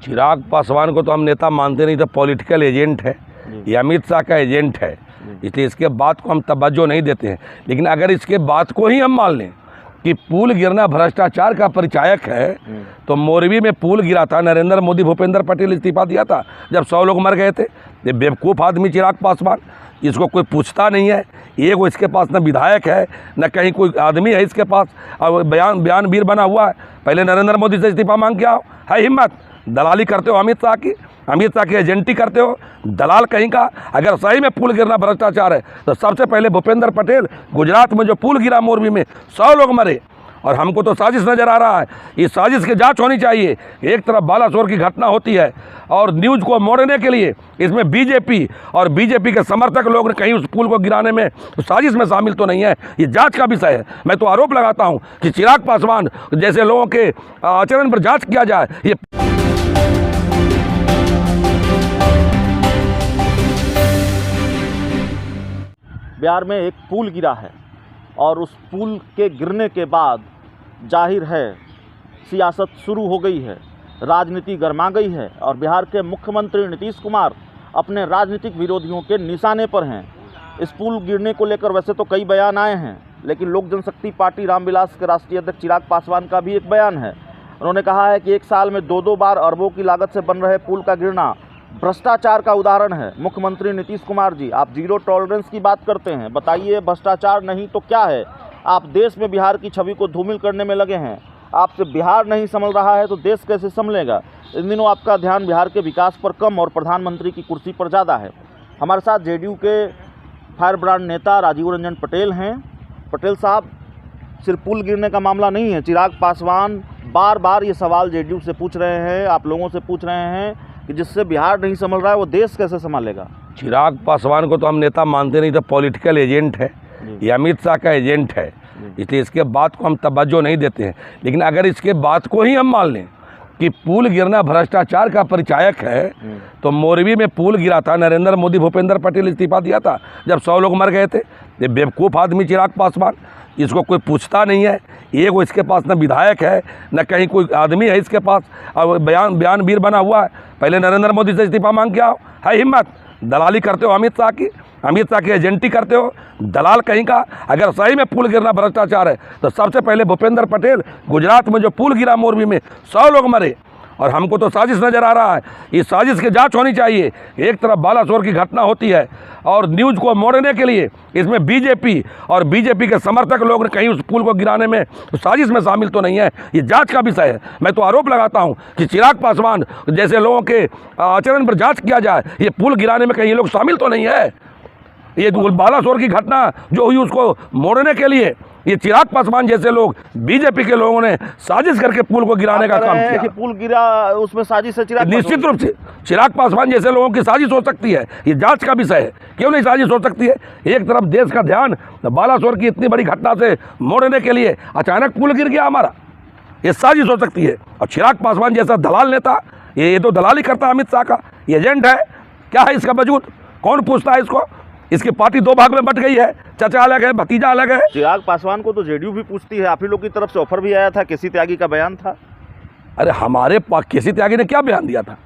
चिराग पासवान को तो हम नेता मानते नहीं, तो पॉलिटिकल एजेंट है, ये अमित शाह का एजेंट है, इसलिए इसके बात को हम तवज्जो नहीं देते हैं। लेकिन अगर इसके बात को ही हम मान लें कि पुल गिरना भ्रष्टाचार का परिचायक है, तो मोरबी में पुल गिरा था, नरेंद्र मोदी भूपेंद्र पटेल इस्तीफा दिया था जब 100 लोग मर गए थे। ये बेवकूफ़ आदमी चिराग पासवान, इसको कोई पूछता नहीं है। ये वो इसके पास न विधायक है न कहीं कोई आदमी है इसके पास, और बयान वीर बना हुआ है। पहले नरेंद्र मोदी से इस्तीफा मांग के आओ, है हिम्मत? दलाली करते हो अमित शाह की एजेंटी करते हो, दलाल कहीं का। अगर सही में पुल गिरना भ्रष्टाचार है तो सबसे पहले भूपेंद्र पटेल, गुजरात में जो पुल गिरा मोरबी में 100 लोग मरे, और हमको तो साजिश नज़र आ रहा है। इस साजिश की जांच होनी चाहिए। एक तरफ बालासोर की घटना होती है और न्यूज़ को मोड़ने के लिए इसमें बीजेपी और बीजेपी के समर्थक लोग कहीं उस पुल को गिराने में साजिश में शामिल तो नहीं है, ये जांच का विषय है। मैं तो आरोप लगाता हूं कि चिराग पासवान जैसे लोगों के आचरण पर जांच किया जाए। ये बिहार में एक पुल गिरा है और उस पुल के गिरने के बाद जाहिर है सियासत शुरू हो गई है, राजनीति गर्मा गई है और बिहार के मुख्यमंत्री नीतीश कुमार अपने राजनीतिक विरोधियों के निशाने पर हैं। इस पुल गिरने को लेकर वैसे तो कई बयान आए हैं, लेकिन लोक जनशक्ति पार्टी रामविलास के राष्ट्रीय अध्यक्ष चिराग पासवान का भी एक बयान है। उन्होंने कहा है कि एक साल में 2-2 बार अरबों की लागत से बन रहे पुल का गिरना भ्रष्टाचार का उदाहरण है। मुख्यमंत्री नीतीश कुमार जी, आप जीरो टॉलरेंस की बात करते हैं, बताइए भ्रष्टाचार नहीं तो क्या है? आप देश में बिहार की छवि को धूमिल करने में लगे हैं। आपसे बिहार नहीं संभल रहा है तो देश कैसे संभलेगा? इन दिनों आपका ध्यान बिहार के विकास पर कम और प्रधानमंत्री की कुर्सी पर ज़्यादा है। हमारे साथ जेडीयू के फायर ब्रांड नेता राजीव रंजन पटेल हैं। पटेल साहब, सिर्फ पुल गिरने का मामला नहीं है। चिराग पासवान बार बार ये सवाल जेडीयू से पूछ रहे हैं, आप लोगों से पूछ रहे हैं कि जिससे बिहार नहीं संभल रहा है वो देश कैसे संभालेगा? चिराग पासवान को तो हम नेता मानते नहीं, तो पॉलिटिकल एजेंट है, ये अमित शाह का एजेंट है, इसलिए इसके बात को हम तवज्जो नहीं देते हैं। लेकिन अगर इसके बात को ही हम मान लें कि पुल गिरना भ्रष्टाचार का परिचायक है, तो मोरबी में पुल गिरा था, नरेंद्र मोदी भूपेंद्र पटेल इस्तीफा दिया था जब 100 लोग मर गए थे। ये बेवकूफ़ आदमी चिराग पासवान, इसको कोई पूछता नहीं है। ये वो इसके पास न विधायक है न कहीं कोई आदमी है इसके पास, और बयान वीर बना हुआ है। पहले नरेंद्र मोदी से इस्तीफा मांग के आओ, है हिम्मत? दलाली करते हो अमित शाह की एजेंटी करते हो, दलाल कहीं का। अगर सही में पुल गिरना भ्रष्टाचार है तो सबसे पहले भूपेंद्र पटेल, गुजरात में जो पुल गिरा मोरबी में 100 लोग मरे, और हमको तो साजिश नज़र आ रहा है। इस साजिश की जांच होनी चाहिए। एक तरफ बालासोर की घटना होती है और न्यूज़ को मोड़ने के लिए इसमें बीजेपी और बीजेपी के समर्थक लोग कहीं उस पुल को गिराने में साजिश में शामिल तो नहीं है, ये जांच का विषय है। मैं तो आरोप लगाता हूं कि चिराग पासवान जैसे लोगों के आचरण पर जांच किया जाए। ये पुल गिराने में कहीं ये लोग शामिल तो नहीं है। ये बालासोर की घटना जो हुई उसको मोड़ने के लिए ये चिराग पासवान जैसे लोग, बीजेपी के लोगों ने साजिश करके पुल को गिराने का काम किया। कि पुल गिरा उसमें साजिश है चिराग? निश्चित रूप से चिराग पासवान जैसे लोगों की साजिश हो सकती है, ये जांच का विषय है। क्यों नहीं साजिश हो सकती है? एक तरफ देश का ध्यान बालासोर की इतनी बड़ी घटना से मोड़ने के लिए अचानक पुल गिर गया हमारा, ये साजिश हो सकती है। और चिराग पासवान जैसा दलाल नेता, ये तो दलाली करता है अमित शाह का, एजेंट है। क्या है इसका वजूद? कौन पूछता है इसको? इसकी पार्टी 2 भाग में बट गई है, चाचा अलग है, भतीजा अलग है। चिराग पासवान को तो जेडीयू भी पूछती है, आप ही लोग की तरफ से ऑफर भी आया था, केसी त्यागी का बयान था। अरे हमारे केसी त्यागी ने क्या बयान दिया था?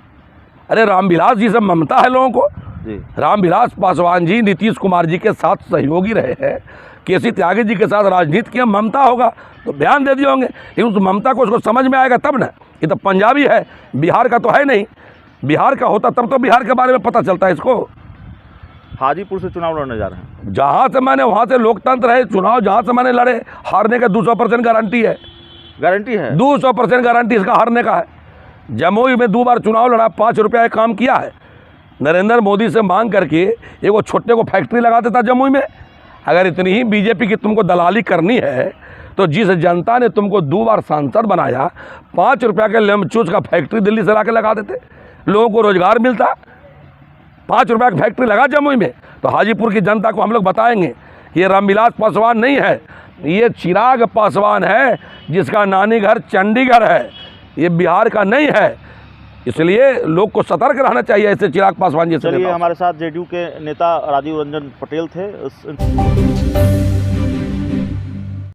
अरे रामविलास जी से ममता है लोगों को जी। रामविलास पासवान जी नीतीश कुमार जी के साथ सहयोगी रहे हैं, केसी त्यागी जी के साथ राजनीति की ममता होगा तो बयान दे दिए होंगे। लेकिन उस ममता को उसको समझ में आएगा तब ना। ये तो पंजाबी है, बिहार का तो है नहीं। बिहार का होता तब तो बिहार के बारे में पता चलता है इसको। हाजीपुर से चुनाव लड़ने जा रहे हैं। जहाँ से मैंने, वहाँ से लोकतंत्र है। चुनाव जहाँ से मैंने लड़े, हारने का 200% गारंटी है। गारंटी है 200% गारंटी इसका हारने का है। जमुई में 2 बार चुनाव लड़ा, 5 रुपया काम किया है। नरेंद्र मोदी से मांग करके एक वो छोटे को फैक्ट्री लगा देता जमुई में। अगर इतनी ही बीजेपी की तुमको दलाली करनी है तो जिस जनता ने तुमको 2 बार सांसद बनाया, 5 रुपया के लेमचूस का फैक्ट्री दिल्ली से ला के लगा देते, लोगों को रोजगार मिलता। 5 रुपया की फैक्ट्री लगा जमुई में, तो हाजीपुर की जनता को हम लोग बताएंगे ये रामविलास पासवान नहीं है, ये चिराग पासवान है जिसका नानी घर चंडीगढ़ है, ये बिहार का नहीं है। इसलिए लोग को सतर्क रहना चाहिए ऐसे चिराग पासवान जैसे। हमारे साथ जेडीयू के नेता राजीव रंजन पटेल थे।